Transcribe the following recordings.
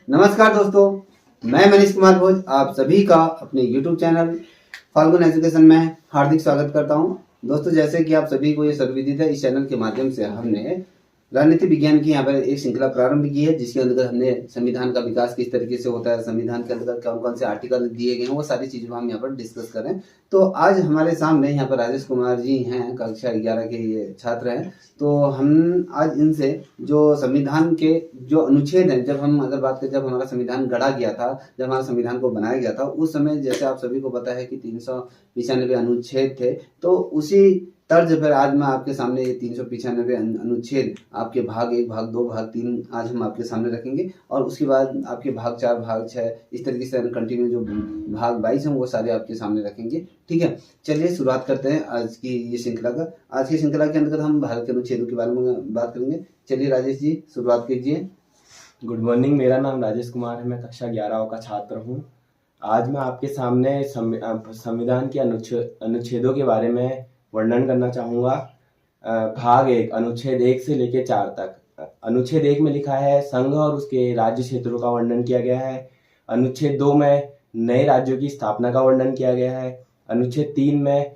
नमस्कार दोस्तों, मैं मनीष कुमार भोज आप सभी का अपने YouTube चैनल फाल्गुन एजुकेशन में हार्दिक स्वागत करता हूं। दोस्तों, जैसे कि आप सभी को ये सर्वविदित है, इस चैनल के माध्यम से हमने राजनीति विज्ञान की यहाँ पर एक श्रृंखला प्रारंभ की है, जिसके अंतर्गत हमने संविधान का विकास किस तरीके से होता है, संविधान के अंतर्गत कौन कौन से आर्टिकल दिए गए हैं, वो सारी चीजों को हम यहाँ पर डिस्कस करें। तो आज हमारे सामने यहाँ पर राजेश कुमार जी हैं, कक्षा 11 के ये छात्र हैं। तो हम आज इनसे जो संविधान के जो अनुच्छेद हैं, जब हम अगर बात करें, जब हमारा संविधान गढ़ा गया था, जब हमारा संविधान को बनाया गया था, उस समय जैसे आप सभी को पता है कि 395 अनुच्छेद थे। तो उसी तर्ज पर आज मैं आपके सामने ये 395 अनुच्छेद, आपके भाग 1, भाग 2, भाग 3 आज हम आपके सामने रखेंगे, और उसके बाद आपके भाग 4, भाग 6 इस तरीके से कंटिन्यू जो भाग 22 हैं वो सारे आपके सामने रखेंगे। ठीक है, चलिए शुरुआत करते हैं आज की ये श्रृंखला का। आज की श्रृंखला के अंतर्गत हम भारत के अनुच्छेदों के बारे में बात करेंगे। चलिए राजेश जी, शुरुआत कीजिए। गुड मॉर्निंग, मेरा नाम राजेश कुमार है, मैं कक्षा 11 का छात्र हूँ। आज मैं आपके सामने संविधान के अनुच्छेदों के बारे में वर्णन करना चाहूँगा। भाग 1 अनुच्छेद 1 से लेकर 4 तक। अनुच्छेद 1 में लिखा है संघ और उसके राज्य क्षेत्रों का वर्णन किया गया है। अनुच्छेद 2 में नए राज्यों की स्थापना का वर्णन किया गया है। अनुच्छेद 3 में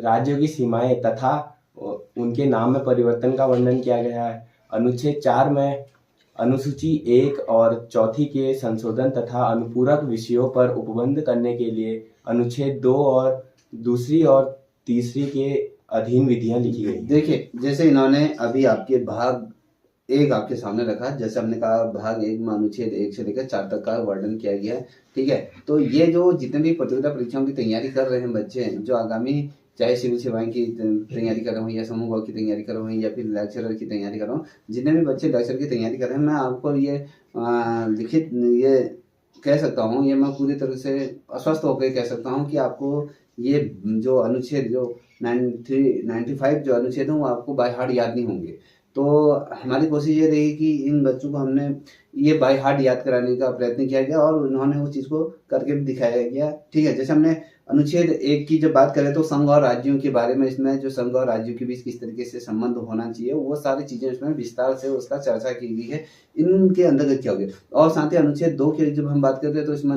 राज्यों की सीमाएं तथा उनके नाम में परिवर्तन का वर्णन किया गया है। अनुच्छेद 4 में अनुसूची 1 और 4 के संशोधन तथा अनुपूरक विषयों पर उपबंध करने के लिए अनुच्छेद 2 और 2 और 3 के अधीन विधियां लिखी गई। देखिए, जैसे इन्होंने अभी आपके भाग 1 आपके सामने रखा, जैसे हमने कहा भाग 1 में अनुच्छेद 1 से लेकर 4 तक का वर्णन किया गया है। ठीक है, तो ये जो जितने भी प्रतियोगिता परीक्षाओं की तैयारी कर रहे हैं बच्चे, जो आगामी चाहे सिविल सेवाएं की तैयारी कर रहे हो, या समूह की तैयारी कर रहे हो, या फिर लेक्चरर की तैयारी कर रहे हो, जितने भी बच्चे लेक्चर की तैयारी कर रहे हैं, मैं आपको ये लिखित ये कह सकता हूँ, ये मैं पूरी तरह से अस्वस्थ होकर कह सकता हूँ कि आपको ये जो अनुच्छेद जो 95 जो अनुच्छेद हैं वो आपको बाय हार्ट याद नहीं होंगे। तो हमारी कोशिश ये रही कि इन बच्चों को हमने ये बाय हार्ट याद कराने का प्रयत्न किया गया, और उन्होंने उस चीज़ को करके भी दिखाया गया। ठीक है, जैसे हमने अनुच्छेद 1 की जब बात करें तो संघ और राज्यों के बारे में, इसमें जो संघ और राज्यों के बीच किस तरीके से संबंध होना चाहिए, वो सारी चीज़ें इसमें विस्तार से उसका चर्चा की गई है, इनके अंतर्गत क्या हो गया। और साथ ही अनुच्छेद 2 की जब हम बात करते हैं तो इसमें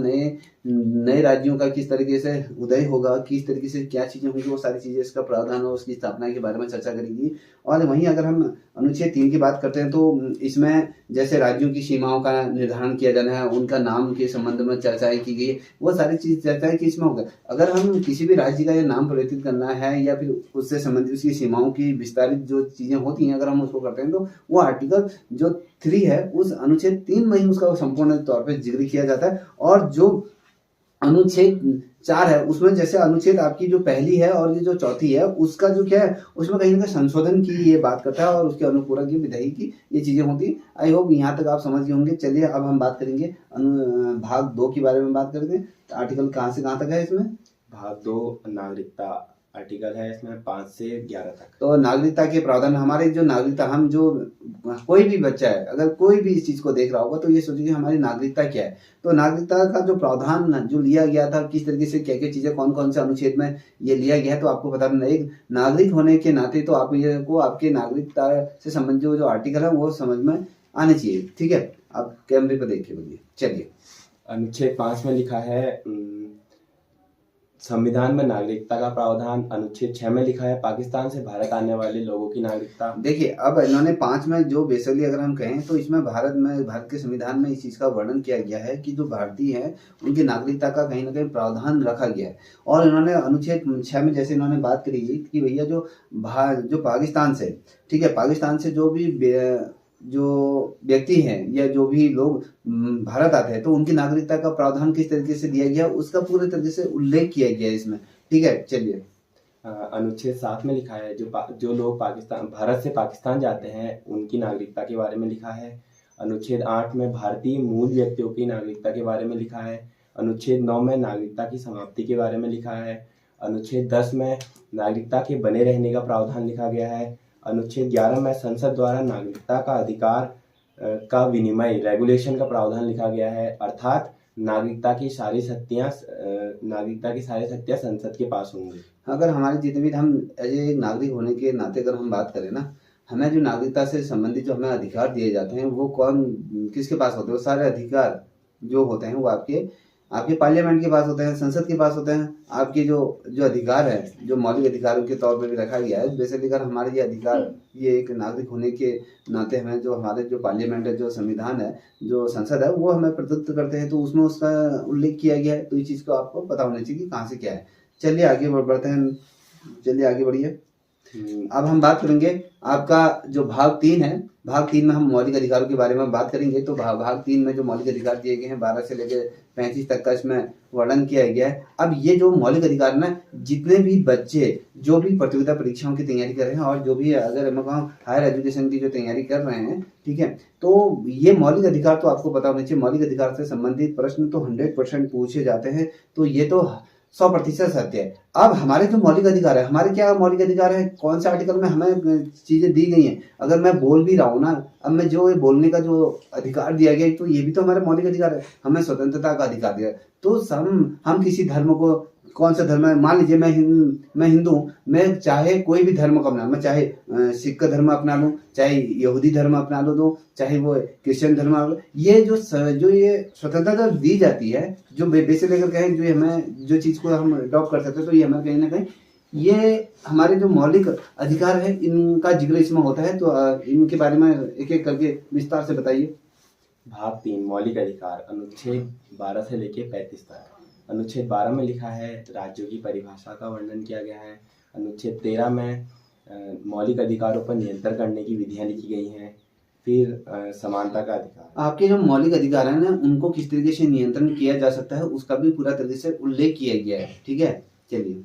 नए राज्यों का किस तरीके से उदय होगा, किस तरीके से क्या चीज़ें होंगी, वो सारी चीज़ें, इसका प्रावधान और उसकी स्थापना के बारे में चर्चा करेगी। और वहीं अगर हम अनुच्छेद 3 की बात करते हैं तो इसमें जैसे राज्यों की सीमाओं का निर्धारण किया जाना है, उनका नाम के संबंध में चर्चाएं की गई, वो सारी चीज चर्चाएं कि इसमें होगा। अगर हम किसी भी राज्य का ये नाम परिवर्तित करना है, या फिर उससे संबंधित उसकी सीमाओं की विस्तारित जो चीजें होती हैं, अगर हम उसको करते हैं तो वो आर्टिकल जो 3 है उस अनुच्छेद 3 में ही उसका संपूर्ण तौर पर जिक्र किया जाता है। और जो अनुच्छेद 4 है उसमें जैसे अनुच्छेद आपकी जो पहली है और ये जो चौथी है, उसका जो क्या है, उसमें कहीं ना कहीं संशोधन की ये बात करता है, और उसके अनुपूरक की विधायी की ये चीजें होती है। आई होप यहाँ तक आप समझ गए होंगे। चलिए अब हम बात करेंगे भाग 2 के बारे में बात करेंगे। आर्टिकल कहाँ से कहाँ तक है इसमें? भाग 2 नागरिकता आर्टिकल है, इसमें 5 से 11 तक। तो नागरिकता के प्रावधान, हमारे जो नागरिकता, हम जो कोई भी बच्चा है अगर कोई भी इस चीज को देख रहा होगा तो ये सोचिए हमारी नागरिकता क्या है। तो नागरिकता का जो प्रावधान जो लिया गया था, किस तरीके से क्या क्या चीजें कौन कौन से अनुच्छेद में ये लिया गया है, तो आपको पता नहीं। एक नागरिक होने के नाते तो आप ये को आपके नागरिकता से संबंधित जो आर्टिकल है वो समझ में आने चाहिए। ठीक है, आप कैमरे पर देख के बोलिए। चलिए, अनुच्छेद 5 में लिखा है संविधान में नागरिकता का प्रावधान। अनुच्छेद 6 में लिखा है पाकिस्तान से भारत आने वाले लोगों की नागरिकता। देखिए, अब इन्होंने 5 में जो बेसिकली अगर हम कहें तो इसमें भारत के संविधान में इस चीज का वर्णन किया गया है कि जो भारतीय हैं उनकी नागरिकता का कहीं ना कहीं प्रावधान रखा गया है। और इन्होंने अनुच्छेद 6 में जैसे इन्होंने बात करी कि भैया जो पाकिस्तान से, ठीक है, पाकिस्तान से जो व्यक्ति हैं या जो भी लोग भारत आते हैं तो उनकी नागरिकता का प्रावधान किस तरीके से दिया गया, उसका पूरे तरीके से उल्लेख किया गया है इसमें। ठीक है, चलिए। अनुच्छेद 7 में लिखा है जो लोग भारत से पाकिस्तान जाते हैं उनकी नागरिकता के बारे में लिखा है। अनुच्छेद 8 में भारतीय मूल व्यक्तियों की नागरिकता के बारे में लिखा है। अनुच्छेद 9 में नागरिकता की समाप्ति के बारे में लिखा है। अनुच्छेद 10 में नागरिकता के बने रहने का प्रावधान लिखा गया है। अनुच्छेद 11 में संसद द्वारा नागरिकता का अधिकार का विनिमय रेगुलेशन का प्रावधान लिखा गया है, अर्थात नागरिकता की सारी शक्तियां संसद के पास होंगी। अगर हमारे जितने भी हम एज ए नागरिक होने के नाते अगर हम बात करें ना, हमें जो नागरिकता से संबंधित जो हमें अधिकार दिए जाते हैं वो कौन किसके पास होते हैं? वो सारे अधिकार जो होते हैं वो आपके आपके पार्लियामेंट के पास होते हैं, संसद के पास होते हैं। आपके जो जो अधिकार है, जो मौलिक अधिकारों के तौर पे भी रखा गया है, बेसिकली अगर हमारे ये अधिकार, ये एक नागरिक होने के नाते हमें जो हमारे जो पार्लियामेंट है, जो संविधान है, जो संसद है, वो हमें प्रदत्त करते हैं, तो उसमें उसका उल्लेख किया गया है। तो इस चीज़ को आपको पता होना चाहिए कि कहाँ से क्या है। चलिए आगे बढ़ते हैं, चलिए आगे बढ़िए। अब हम बात करेंगे आपका जो भाग 3 है। भाग 3 में हम मौलिक अधिकारों के बारे में बात करेंगे। तो भाग 3 में जो मौलिक अधिकार दिए गए हैं 12 से लेकर 35 तक का इसमें वर्णन किया गया है। अब ये जो मौलिक अधिकार ना, जितने भी बच्चे जो भी प्रतियोगिता परीक्षाओं की तैयारी कर रहे हैं और जो भी अगर मैं कहूँ हायर एजुकेशन की जो तैयारी कर रहे हैं, ठीक है, तो ये मौलिक अधिकार तो आपको पता होना चाहिए। मौलिक अधिकार से संबंधित प्रश्न तो 100% पूछे जाते हैं, तो ये तो 100% सत्य है। अब हमारे जो मौलिक अधिकार है, हमारे क्या मौलिक अधिकार है, कौन से आर्टिकल में हमें चीजें दी गई हैं? अगर मैं बोल भी रहा हूँ ना, अब मैं जो ये बोलने का जो अधिकार दिया गया है, तो ये भी तो हमारे मौलिक अधिकार है। हमें स्वतंत्रता का अधिकार दिया है। तो हम किसी धर्म को, कौन सा धर्म है, मान लीजिए मैं हिंदू हूँ, मैं चाहे कोई भी धर्म को अपना, मैं चाहे सिख का धर्म अपना लूँ, चाहे यहूदी धर्म अपना लो, चाहे वो क्रिश्चियन धर्म अपना लो, ये जो ये स्वतंत्रता दी जाती है, जो बेसिक लेकर कहें, जो हमें जो चीज को हम अडॉप्ट कर सकते हैं, तो ये हमें कहीं ना कहीं ये हमारे जो मौलिक अधिकार है, इनका जिक्र इसमें होता है। तो इनके बारे में एक एक करके विस्तार से बताइए। भाग 3 मौलिक अधिकार, अनुच्छेद 12 से लेकर 35 तक। अनुच्छेद 12 में लिखा है राज्यों की परिभाषा का वर्णन किया गया है। अनुच्छेद 13 में मौलिक अधिकारों पर नियंत्रण करने की विधियां लिखी गई हैं। फिर समानता का अधिकार, आपके जो मौलिक अधिकार है ना, उनको किस तरीके से नियंत्रण किया जा सकता है, उसका भी पूरा तरीके से उल्लेख किया गया है। ठीक है, चलिए।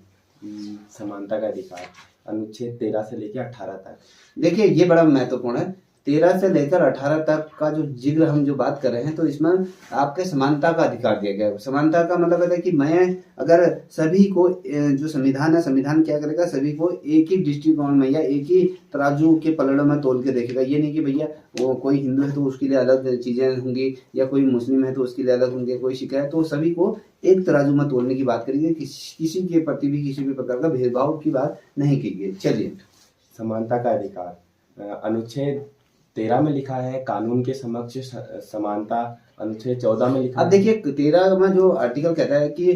समानता का अधिकार, अनुच्छेद 13 से लेकर 18 तक। देखिए ये बड़ा महत्वपूर्ण है। 13 से लेकर 18 तक का जो जिक्र हम जो बात कर रहे हैं, तो इसमें आपके समानता का अधिकार दिया गया है। समानता का मतलब है कि मैं अगर सभी को, जो संविधान है, संविधान क्या करेगा, सभी को एक ही दृष्टिकोण में या एक ही तराजू के पलड़ों में तोल के देखेगा। ये नहीं कि भैया वो कोई हिंदू है तो उसके लिए अलग चीजें होंगी, या कोई मुस्लिम है तो उसके लिए अलग होंगे, कोई सिख है, तो सभी को एक तराजू में तोलने की बात करेंगे। किसी के प्रति भी किसी भी प्रकार का भेदभाव की बात नहीं की गई। चलिए, समानता का अधिकार, अनुच्छेद 13 में लिखा है कानून के समक्ष समानता। अनुच्छेद 14 में लिखा अब देखिए 13 में जो आर्टिकल कहता है कि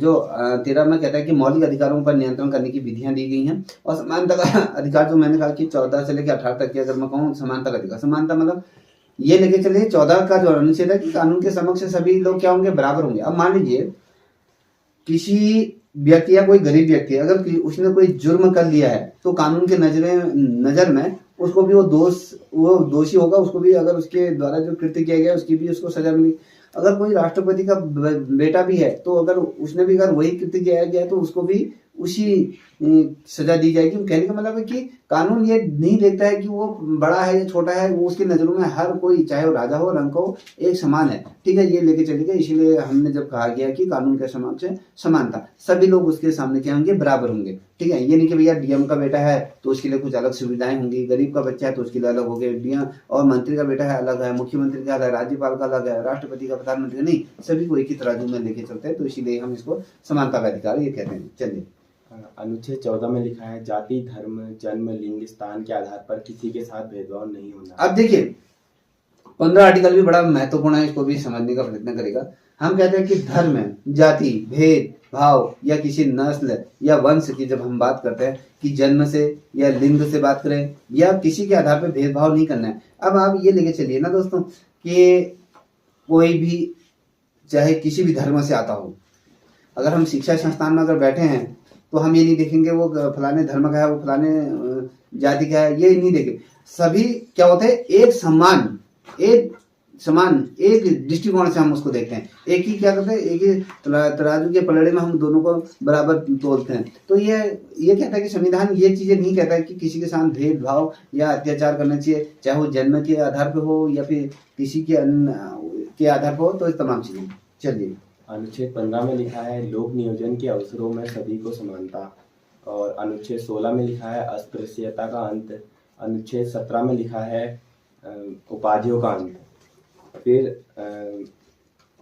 जो 13 में कहता है कि मौलिक अधिकारों पर नियंत्रण करने की विधियां दी गई हैं। और समानता का अधिकार जो मैंने कहा कि 14 से लेकर 18 तक की अगर मैं कहूँ समानता का अधिकार, समानता मतलब ये लेके चलिए 14 का जो अनुच्छेद है कि कानून के समक्ष सभी लोग क्या होंगे, बराबर होंगे। अब मान लीजिए किसी व्यक्ति या कोई गरीब व्यक्ति अगर उसने कोई जुर्म कर लिया है, तो कानून के नजर में उसको भी वो दोषी होगा। उसको भी अगर उसके द्वारा जो कृत्य किया गया उसकी भी उसको सजा मिली। अगर कोई राष्ट्रपति का बेटा भी है, तो अगर उसने भी अगर वही कृत्य किया गया तो उसको भी उसी सजा दी जाएगी। कहने का मतलब है कि कानून ये नहीं देखता है कि वो बड़ा है या छोटा है, वो उसकी नजरों में हर कोई, चाहे वो राजा हो रंक हो, एक समान है। ठीक है, ये लेके चलेगा। इसीलिए हमने जब कहा गया कि कानून के समक्ष समानता, सभी लोग उसके सामने क्या होंगे, बराबर होंगे। ठीक है, ये नहीं कि भैया डीएम का बेटा है तो उसके लिए कुछ अलग सुविधाएं होंगी, गरीब का बच्चा है तो उसके लिए अलग हो गए, डीएम और मंत्री का बेटा है अलग है, मुख्यमंत्री का अलग है, राज्यपाल का अलग है, राष्ट्रपति का, प्रधानमंत्री का, नहीं, सभी को एक ही तराजू में लेके चलते हैं। तो इसीलिए हम इसको समानता का अधिकार ये कहते हैं। चलिए, अनुच्छेद 14 में लिखा है जाति, धर्म, जन्म, लिंग, स्थान के आधार पर किसी के साथ भेदभाव नहीं होना। अब देखिए 15 आर्टिकल भी बड़ा महत्वपूर्ण है, इसको भी समझने का प्रयत्न करेगा। हम कहते हैं कि धर्म, जाति, भेद भाव या किसी नस्ल या वंश की जब हम बात करते हैं कि जन्म से या लिंग से बात करें या किसी के आधार पर भेदभाव नहीं करना है। अब आप ये लेके चलिए ना दोस्तों कि कोई भी चाहे किसी भी धर्म से आता हो, अगर हम शिक्षा संस्थान में अगर बैठे हैं तो हम ये नहीं देखेंगे वो फलाने धर्म का है, वो फलाने जाति का है, ये नहीं देखेंगे। सभी क्या होते हैं, एक समान एक दृष्टिकोण से हम उसको देखते हैं। एक ही क्या करते हैं, एक ही तराजू के पलड़े में हम दोनों को बराबर तोलते हैं। तो ये कहता है कि संविधान ये चीजें नहीं कहता है कि किसी के साथ भेदभाव या अत्याचार करना चाहिए, चाहे वो जन्म के आधार पर हो या फिर किसी के आधार पर हो, तो इस तमाम चीजें। चलिए, अनुच्छेद 15 में लिखा है लोक नियोजन के अवसरों में सभी को समानता। और अनुच्छेद 16 में लिखा है अस्पृश्यता का अंत। अनुच्छेद 17 में लिखा है उपाधियों का अंत। फिर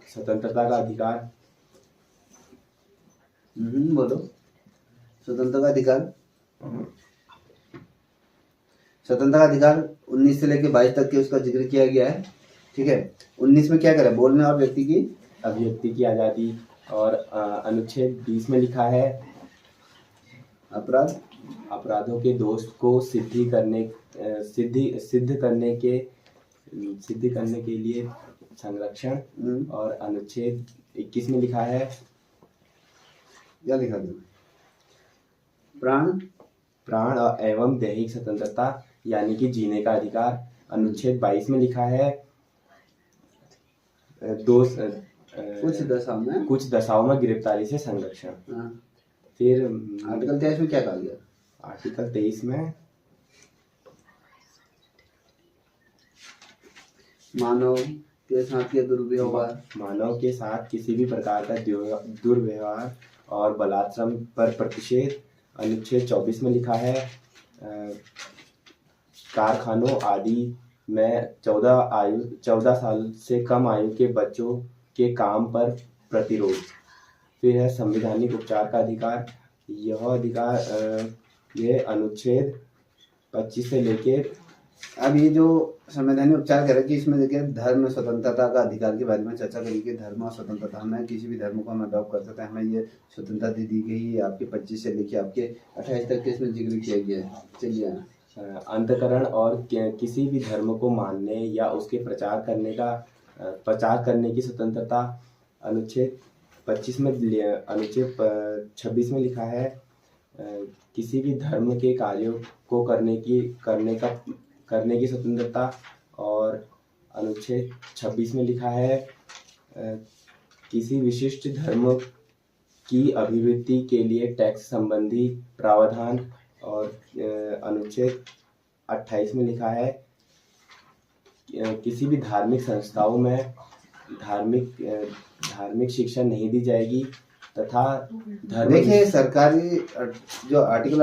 स्वतंत्रता का अधिकार, बोलो, स्वतंत्रता का अधिकार। स्वतंत्रता का अधिकार 19 से लेकर 22 तक के उसका जिक्र किया गया है। ठीक है, 19 में क्या करें, बोलने और व्यक्ति की अभिव्यक्ति की आज़ादी। और अनुच्छेद 20 में लिखा है अपराध अपराधों के दोष को सिद्ध करने के लिए संरक्षण। और अनुच्छेद 21 में लिखा है, क्या लिखा था, प्राण एवं दैहिक स्वतंत्रता यानी कि जीने का अधिकार। अनुच्छेद 22 में लिखा है कुछ दशाओं में गिरफ्तारी से संरक्षण। हाँ। फिर आर्टिकल 23 में क्या कहा गया, आर्टिकल 23 में मानव के साथ के किसी भी प्रकार का दुर्व्यवहार और बलात्संग पर प्रतिषेध। अनुच्छेद 24 में लिखा है कारखानों आदि में 14 साल से कम आयु के बच्चों के काम पर प्रतिरोध। फिर है संवैधानिक उपचार का अधिकार। यह अनुच्छेद 25 से लेके, अब ये जो संवैधानिक उपचार कह रहे कि इसमें देखिए धर्म स्वतंत्रता का अधिकार के बारे में चर्चा करेंगे। धर्म और स्वतंत्रता, हमें किसी भी धर्म को हम अडॉप्ट कर सकते हैं, हमें ये स्वतंत्रता दी गई है। आपके 25 से लेके आपके 28 तक के इसमें जिक्र किया गया है। चलिए, अंतकरण और किसी भी धर्म को मानने या उसके प्रचार करने की स्वतंत्रता। अनुच्छेद 26 में लिखा है किसी भी धर्म के कार्यों को करने की स्वतंत्रता। और अनुच्छेद 26 में लिखा है किसी विशिष्ट धर्म की अभिवृद्धि के लिए टैक्स संबंधी प्रावधान। और अनुच्छेद 28 में लिखा है किसी भी धार्मिक संस्थाओं में धार्मिक शिक्षा नहीं दी जाएगी तथा देखिए, सरकारी जो आर्टिकल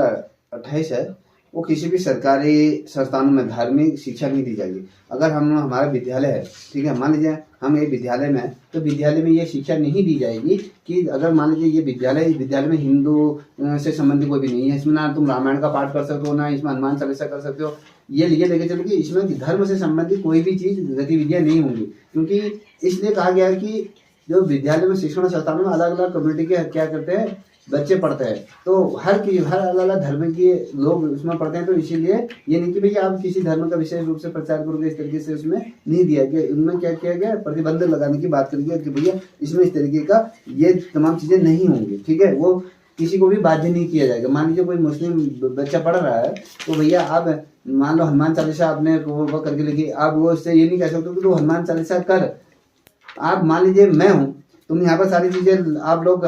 28 है वो किसी भी सरकारी संस्थानों में धार्मिक शिक्षा नहीं दी जाएगी। अगर हमारा विद्यालय है, ठीक है, मान लीजिए हम एक विद्यालय में हैं, तो विद्यालय में ये शिक्षा नहीं दी जाएगी कि अगर मान लीजिए ये विद्यालय में हिंदू से संबंधित कोई भी नहीं है, इसमें ना तुम रामायण का पाठ कर सकते हो, ना इसमें हनुमान चालीसा कर सकते हो। ये लेके चलो कि इसमें धर्म से संबंधित कोई भी चीज गतिविधियां नहीं होंगी, क्योंकि इसलिए कहा गया है कि जो विद्यालय में शिक्षण संस्थानों में अलग अलग कम्युनिटी के क्या करते हैं, बच्चे पढ़ते हैं, तो हर अलग अलग धर्म के लोग उसमें पढ़ते हैं। तो इसीलिए ये नहीं कि भैया आप किसी धर्म का विशेष रूप से प्रचार करोगे, इस तरीके से उसमें नहीं दिया गया। उनमें क्या किया गया, प्रतिबंध लगाने की बात करी गई कि भैया इसमें इस तरीके का ये तमाम चीजें नहीं होंगी। ठीक है, वो किसी को भी बाध्य नहीं किया जाएगा। मान लीजिए कोई मुस्लिम बच्चा पढ़ रहा है, तो भैया आप मान लो हनुमान चालीसा आपने वो करके लिखी, आप वो उससे ये नहीं कह सकते कि तो हनुमान चालीसा कर। आप मान लीजिए मैं हूँ, तुम यहाँ पर सारी चीजें आप लोग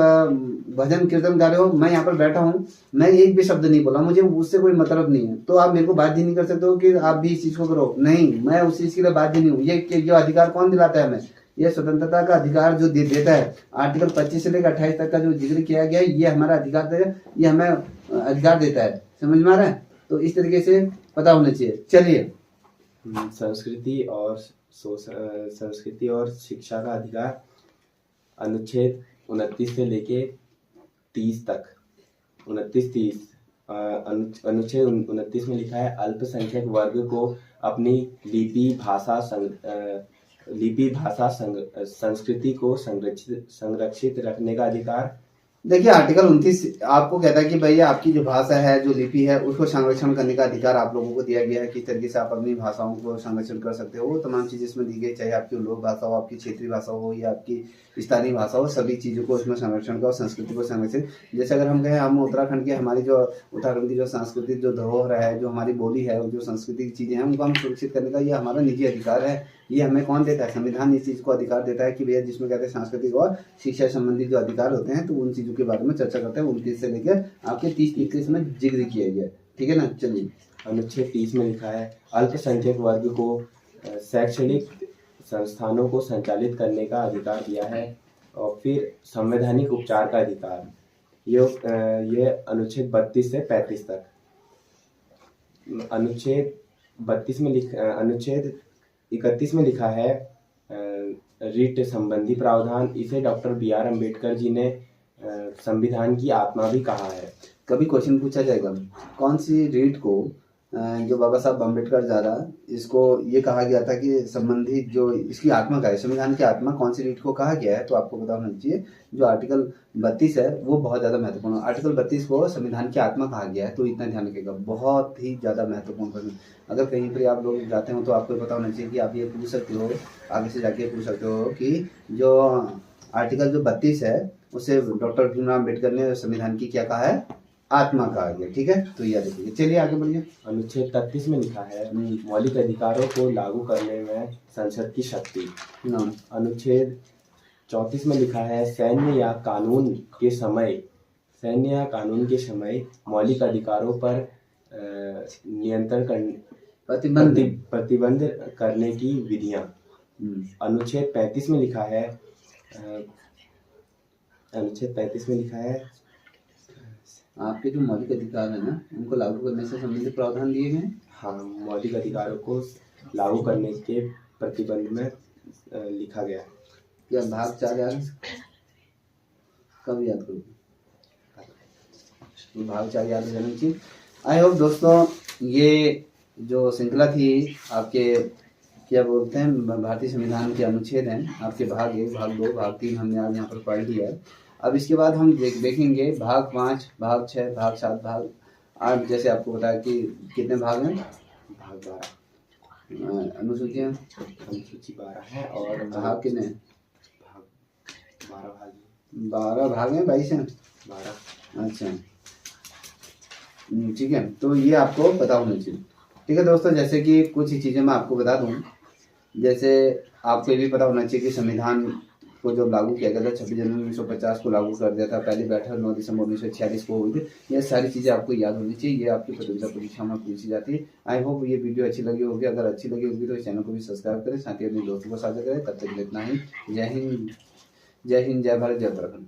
भजन कीर्तन गा रहे हो, मैं यहाँ पर बैठा हूँ, मैं एक भी शब्द नहीं बोला, मुझे उससे कोई मतलब नहीं है, तो आप मेरे को बाध्य नहीं कर सकते हो कि आप भी इस चीज को करो। नहीं, मैं उस चीज के लिए बाध्य नहीं हूँ। ये जो अधिकार कौन दिलाता है हमें, ये स्वतंत्रता का अधिकार जो देता है, आर्टिकल 25 से लेकर 28 तक का जो जिक्र किया गया है, ये हमारा अधिकार है, ये हमें अधिकार देता है। समझ में आ रहा है? तो इस तरीके से पता होना चाहिए। चलिए, संस्कृति और शिक्षा का अधिकार। अनुच्छेद 29 से लेके 30 तक, 29-30। अनुच्छेद 29 में लिखा है अल्पसंख्यक वर्ग को अपनी लिपि भाषा संस्कृति को संरक्षित रखने का अधिकार। देखिए, आर्टिकल 29 आपको कहता है कि भैया आपकी जो भाषा है, जो लिपि है, उसको संरक्षण करने का अधिकार आप लोगों को दिया गया है। किस तरीके से आप अपनी भाषाओं को संरक्षण कर सकते हो, वो तमाम चीजें इसमें दी गई, चाहे आपकी लोक भाषा हो, आपकी क्षेत्रीय भाषा हो या आपकी स्थानीय भाषा हो, सभी चीजों को उसमें संरक्षण का और संस्कृति को संरक्षित। जैसे अगर हम कहें हम उत्तराखंड के, हमारी जो उत्तराखंड की जो सांस्कृतिक जो धरोहर है, जो हमारी बोली है, जो सांस्कृतिक चीजें हैं, उनको हम सुरक्षित करने का ये हमारा निजी अधिकार है। ये हमें कौन देता है? संविधान इस चीज को अधिकार देता है कि भैया जिसमें कहते हैं सांस्कृतिक और शिक्षा संबंधी जो अधिकार होते हैं, तो उन चीजों के बारे में चर्चा करते हैं। 29 से लेकर आपके 30-31 में जिक्र किया गया। ठीक है ना? चलिए, अनुच्छेद 30 में लिखा है अल्पसंख्यक वर्ग को शैक्षणिक संस्थानों को संचालित करने का अधिकार दिया है। और फिर संवैधानिक उपचार का अधिकार, ये अनुच्छेद 32 से 35 तक। अनुच्छेद 31 में लिखा है रिट संबंधी प्रावधान। इसे डॉक्टर BR अम्बेडकर जी ने संविधान की आत्मा भी कहा है। कभी क्वेश्चन पूछा जाएगा कौन सी रीट को जो बाबा साहब अम्बेडकर द्वारा इसको ये कहा गया था कि संबंधित जो इसकी आत्मा का है, संविधान की आत्मा कौन सी रीढ़ को कहा गया है, तो आपको पता होना चाहिए जो आर्टिकल 32 है वो बहुत ज़्यादा महत्वपूर्ण है। आर्टिकल 32 को संविधान की आत्मा कहा गया है, तो इतना ध्यान रखिएगा, बहुत ही ज़्यादा महत्वपूर्ण प्रश्न। अगर कहीं पर आप लोग जाते हो तो आपको पता होना चाहिए कि आप ये पूछ सकते हो, आगे से जाके पूछ सकते हो कि जो आर्टिकल जो 32 है उसे डॉक्टर भीमराव अम्बेडकर ने संविधान की क्या कहा है, आत्मा कहा गया। ठीक है, तो याद रखिए। चलिए आगे बढ़िए। अनुच्छेद 33 में लिखा है मौलिक अधिकारों को लागू करने में संसद की शक्ति। अनुच्छेद 34 में लिखा है सैन्य या कानून के समय मौलिक अधिकारों पर नियंत्रण प्रतिबंध करने की विधियां। अनुच्छेद 35 में लिखा है आपके जो मौलिक अधिकार है ना उनको लागू करने से संबंधित प्रावधान दिए गए। हाँ, मौलिक अधिकारों को लागू करने के प्रतिबंध में लिखा गया है। क्या भाग 4 याद कब याद करोगे? भाग 4 याद रहना चाहिए। आई होप दोस्तों ये जो श्रृंखला थी आपके क्या बोलते हैं भारतीय संविधान के अनुच्छेद हैं, आपके भाग 1, भाग 2, भाग 3 हमने आज यहाँ पर पढ़ लिया है। अब इसके बाद हम देखेंगे भाग 5, भाग 6, भाग 7, भाग 8। जैसे आपको बताया कि कितने भाग हैं, भाग 12 अनुसूची 12 है और भाग कितने, भाग 12 भाग हैं, 22 हैं, 12। अच्छा ठीक है, तो ये आपको पता होना चाहिए। ठीक है दोस्तों, जैसे कि कुछ ही चीज़ें मैं आपको बता दूं, जैसे आपको ये भी पता होना चाहिए कि संविधान को जब लागू किया गया था 26 जनवरी 1950 को लागू कर दिया था, पहली बैठक 9 दिसंबर 1946 को हुई थी। ये सारी चीज़ें आपको याद होनी चाहिए, ये आपकी प्रतियोगिता परीक्षा में पूछी जाती है। आई होप ये वीडियो अच्छी लगी होगी, अगर अच्छी लगी होगी तो इस चैनल को भी सब्सक्राइब करें, साथ ही अपने दोस्तों को साझा करें। तब तक इतना ही, जय हिंद, जय भारत, जय उत्तराखंड।